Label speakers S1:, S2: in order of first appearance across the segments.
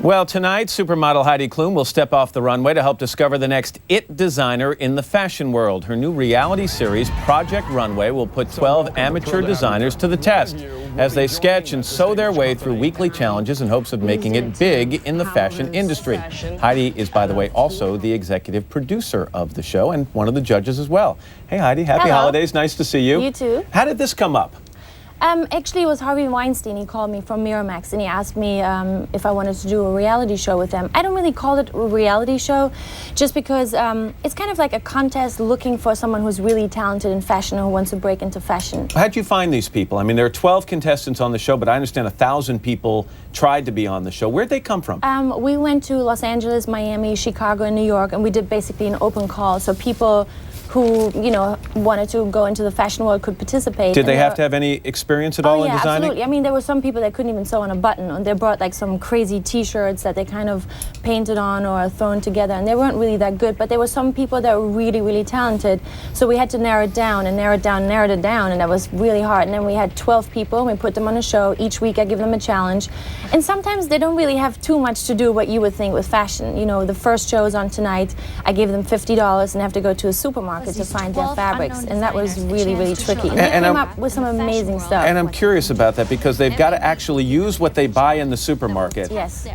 S1: Well, tonight, supermodel Heidi Klum will step off the runway to help discover the next it designer in the fashion world. Her new reality series, Project Runway, will put 12 amateur designers to the test as they sketch and sew their way through weekly challenges in hopes of making it big in the fashion industry. Heidi is, by the way, also the executive producer of the show and one of the judges as well. Hey, Heidi, happy holidays. Nice to see you.
S2: You too.
S1: How did this come up?
S2: Actually, it was Harvey Weinstein. He called me from Miramax and he asked me if I wanted to do a reality show with them. I don't really call it a reality show just because it's kind of like a contest looking for someone who's really talented in fashion who wants to break into fashion.
S1: How'd you find these people? I mean, there are 12 contestants on the show, but I understand 1,000 people tried to be on the show. Where'd they come from?
S2: We went to Los Angeles, Miami, Chicago, and New York, and we did basically an open call. So people who, you know, wanted to go into the fashion world could participate.
S1: Did they have to have any experience at all in designing?
S2: Absolutely. I mean, there were some people that couldn't even sew on a button, and they brought like some crazy T-shirts that they kind of painted on or thrown together, and they weren't really that good, but there were some people that were really, really talented. So we had to narrow it down and narrow it down and narrow it down, and that was really hard. And then we had 12 people, and we put them on a show. Each week I give them a challenge. And sometimes they don't really have too much to do what you would think with fashion. You know, the first show is on tonight. I gave them $50 and have to go to a supermarket to find their fabrics, and that was really, really tricky. And they came up with some amazing stuff.
S1: And I'm curious about that because they've got to actually use what they buy in the supermarket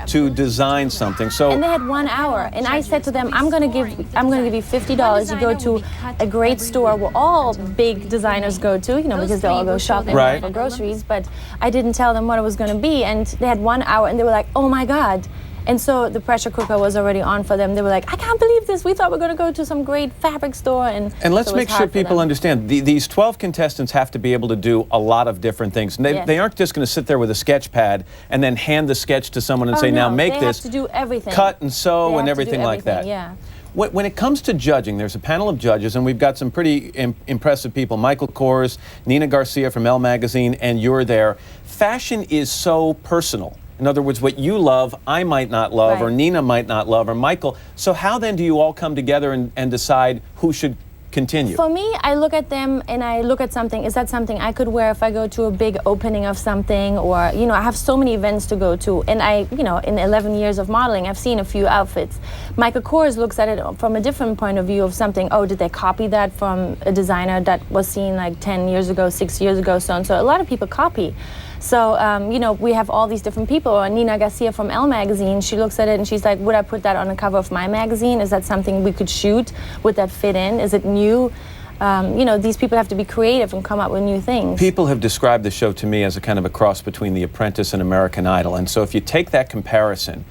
S1: to design something. So
S2: and they had 1 hour, and I said to them, I'm going to give you $50. You go to a great store where all big designers go to, you know, because they all go shopping for groceries. But I didn't tell them what it was going to be, and they had 1 hour, and they were like, oh my God. And so the pressure cooker was already on for them. They were like, I can't believe this. We thought we were going to go to some great fabric store. And
S1: let's make sure people understand, these 12 contestants have to be able to do a lot of different things. They aren't just going to sit there with a sketch pad and then hand the sketch to someone and say, now make this.
S2: They have to do everything.
S1: Cut and sew and everything like that.
S2: Yeah.
S1: When it comes to judging, there's a panel of judges, and we've got some pretty impressive people. Michael Kors, Nina Garcia from Elle Magazine, and you're there. Fashion is so personal. In other words, what you love, I might not love, or Nina might not love, or Michael. So how then do you all come together and decide who should continue?
S2: For me, I look at them and I look at something. Is that something I could wear if I go to a big opening of something? Or, you know, I have so many events to go to. And I, you know, in 11 years of modeling, I've seen a few outfits. Michael Kors looks at it from a different point of view of something. Oh, did they copy that from a designer that was seen like 10 years ago, 6 years ago, so and so. A lot of people copy. So, you know, we have all these different people. Nina Garcia from Elle Magazine, she looks at it and she's like, would I put that on the cover of my magazine? Is that something we could shoot? Would that fit in? Is it new? You know, these people have to be creative and come up with new things.
S1: People have described the show to me as a kind of a cross between The Apprentice and American Idol. And so if you take that comparison,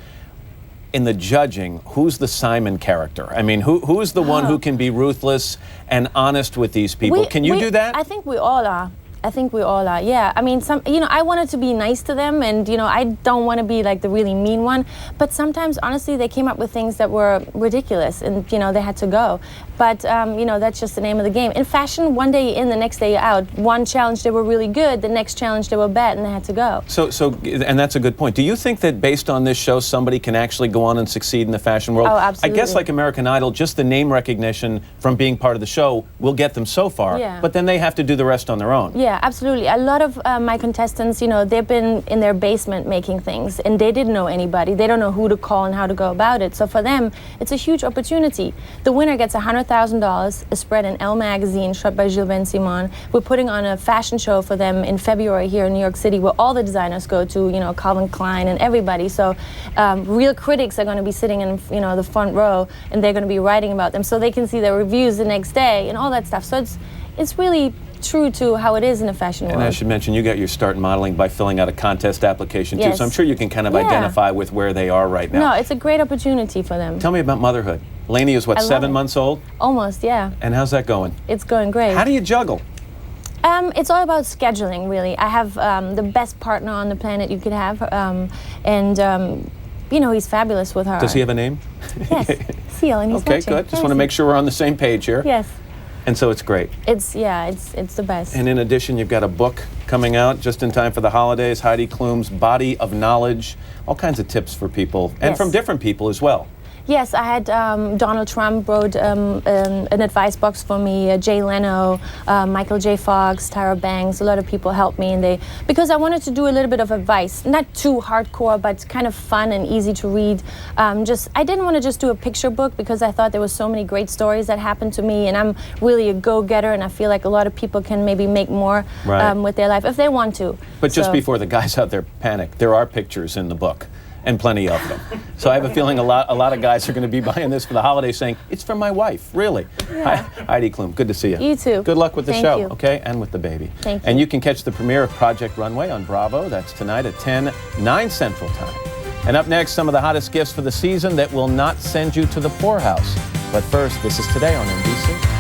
S1: in the judging, who's the Simon character? I mean, who's the one who can be ruthless and honest with these people? Can you do that?
S2: I think we all are. I think we all are, yeah. I mean, you know, I wanted to be nice to them, and, you know, I don't want to be like the really mean one, but sometimes, honestly, they came up with things that were ridiculous, and, you know, they had to go. But, you know, that's just the name of the game. In fashion, one day you're in, the next day you're out. One challenge, they were really good, the next challenge, they were bad, and they had to go.
S1: And that's a good point. Do you think that based on this show, somebody can actually go on and succeed in the fashion world?
S2: Oh, absolutely.
S1: I guess like American Idol, just the name recognition from being part of the show will get them so far, but then they have to do the rest on their own.
S2: Yeah, absolutely. A lot of my contestants, you know, they've been in their basement making things, and they didn't know anybody. They don't know who to call and how to go about it. So for them, it's a huge opportunity. The winner gets $100,000, a spread in Elle Magazine, shot by Gilles Ben-Simon. We're putting on a fashion show for them in February here in New York City, where all the designers go to, you know, Calvin Klein and everybody. So real critics are going to be sitting in, you know, the front row, and they're going to be writing about them, so they can see their reviews the next day and all that stuff. So it's really true to how it is in the fashion world.
S1: And I should mention, you got your start in modeling by filling out a contest application too, so I'm sure you can kind of identify with where they are right now.
S2: No, it's a great opportunity for them.
S1: Tell me about motherhood. Lainey is what, 7 months old?
S2: Almost, yeah.
S1: And how's that going?
S2: It's going great.
S1: How do you juggle?
S2: It's all about scheduling, really. I have the best partner on the planet you could have, you know, he's fabulous with her.
S1: Does he have a name?
S2: Yes, Seal, and he's
S1: okay, good. Just want to make sure we're on the same page here.
S2: Yes.
S1: And so it's great.
S2: It's the best.
S1: And in addition, you've got a book coming out just in time for the holidays, Heidi Klum's Body of Knowledge, all kinds of tips for people, and from different people as well.
S2: Yes, I had Donald Trump wrote an advice box for me, Jay Leno, Michael J. Fox, Tyra Banks, a lot of people helped me, and because I wanted to do a little bit of advice, not too hardcore, but kind of fun and easy to read. I didn't want to just do a picture book because I thought there was so many great stories that happened to me, and I'm really a go-getter, and I feel like a lot of people can maybe make more with their life if they want to.
S1: But just before the guys out there panic, there are pictures in the book. And plenty of them. So I have a feeling a lot of guys are going to be buying this for the holidays saying, it's from my wife, really.
S2: Yeah.
S1: Heidi Klum, good to see you.
S2: You too.
S1: Good luck with the
S2: Thank
S1: show,
S2: you.
S1: okay? And with the baby.
S2: Thank you.
S1: And you can catch the premiere of Project Runway on Bravo. That's tonight at 10, 9 Central Time. And up next, some of the hottest gifts for the season that will not send you to the poorhouse. But first, this is Today on NBC.